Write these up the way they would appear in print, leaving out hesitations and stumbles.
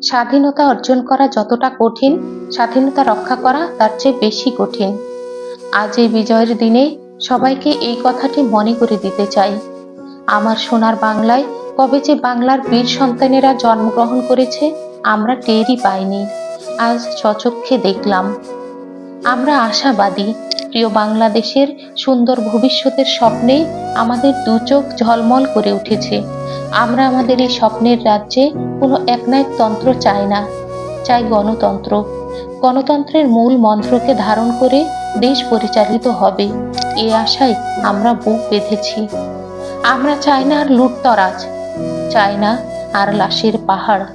স্বাধীনতা অর্জন করা যতটা কঠিন, স্বাধীনতা রক্ষা করা তার চেয়ে বেশি কঠিন। আজ এই বিজয়ের দিনে সবাইকে এই কথাটি মনে করে দিতে চাই। আমার সোনার বাংলায় কবে যে বাংলার বীর সন্তানেরা জন্মগ্রহণ করেছে আমরা টেরই পাইনি, আজ স্বচক্ষে দেখলাম। আমরা আশাবাদী, প্রিয় বাংলাদেশের সুন্দর ভবিষ্যতের স্বপ্নে আমাদের দুচোখ ঝলমল করে উঠেছে। আমরা আমাদের এই স্বপ্নের রাজ্যে কোনো একনায়কতন্ত্র চাই না, চাই গণতন্ত্র। গণতন্ত্রের মূল মন্ত্রকে ধারণ করে দেশ পরিচালিত হবে, এ আশায় আমরা বুক বেঁধেছি। আমরা চাই না আর লুটতরাজ, চাই না আর লাশের পাহাড়,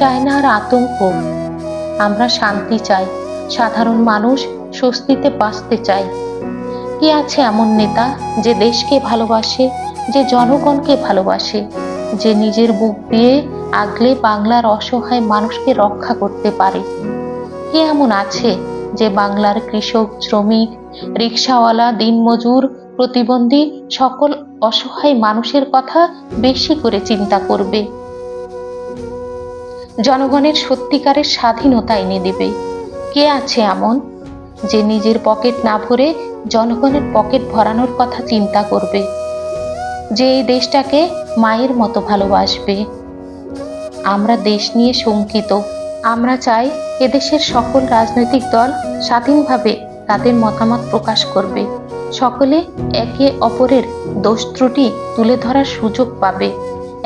চাই না আর আতঙ্ক। আমরা শান্তি চাই, সাধারণ মানুষ স্বস্তিতে বাঁচতে চাই। কে আছে এমন নেতা যে দেশকে ভালোবাসে, যে জনগণকে ভালোবাসে, যে নিজের বুক দিয়ে আগলে বাংলার অসহায় মানুষকে রক্ষা করতে পারে? কে এমন আছে যে বাংলার কৃষক, শ্রমিক, রিকশাওয়ালা, দিনমজুর, প্রতিবন্ধী সকল অসহায় মানুষের কথা বেশি করে চিন্তা করবে, জনগণের সত্যিকারের স্বাধীনতা এনে দেবে? কে আছে এমন যে নিজের পকেট না ভরে জনগণের পকেট ভরানোর কথা চিন্তা করবে, যে এই দেশটাকে মায়ের মতো ভালোবাসবে? আমরা দেশ নিয়ে শঙ্কিত। আমরা চাই এদেশের সকল রাজনৈতিক দল স্বাধীনভাবে তাদের মতামত প্রকাশ করবে, সকলে একে অপরের দোষ ত্রুটি তুলে ধরার সুযোগ পাবে।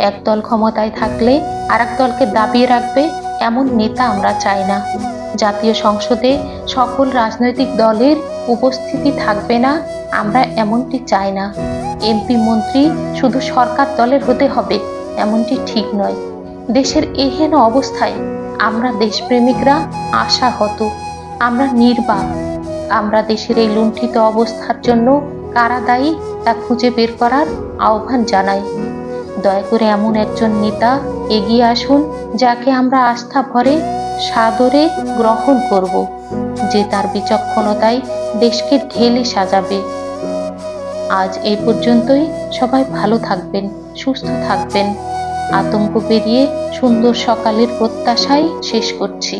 এক দল ক্ষমতায় থাকলে আরেক দলকে দাবিয়ে রাখবে, এমন নেতা আমরা চাই না। জাতীয় সংসদে সকল রাজনৈতিক দলের উপস্থিতি থাকবে না, আমরা এমনটি চাই না। এমপি মন্ত্রী শুধু সরকার দলের হতে হবে এমনটি ঠিক নয়। দেশের এহেন অবস্থায় আমরা দেশপ্রেমিকরা আশাহত, আমরা নির্বাক। আমরা দেশের এই লুণ্ঠিত অবস্থার জন্য কারা দায়ী তা খুঁজে বের করার আহ্বান জানাই। দয়া করে এমন একজন নেতা এগিয়ে আসুন যাকে আমরা আস্থা ভরে সাদরে গ্রহণ করব, যে তার বিচক্ষণতায় দেশকে ঢেলে সাজাবে। আজ এই পর্যন্তই। সবাই ভালো থাকবেন, সুস্থ থাকবেন। আতঙ্ক পেরিয়ে সুন্দর সকালের প্রত্যাশায় শেষ করছি।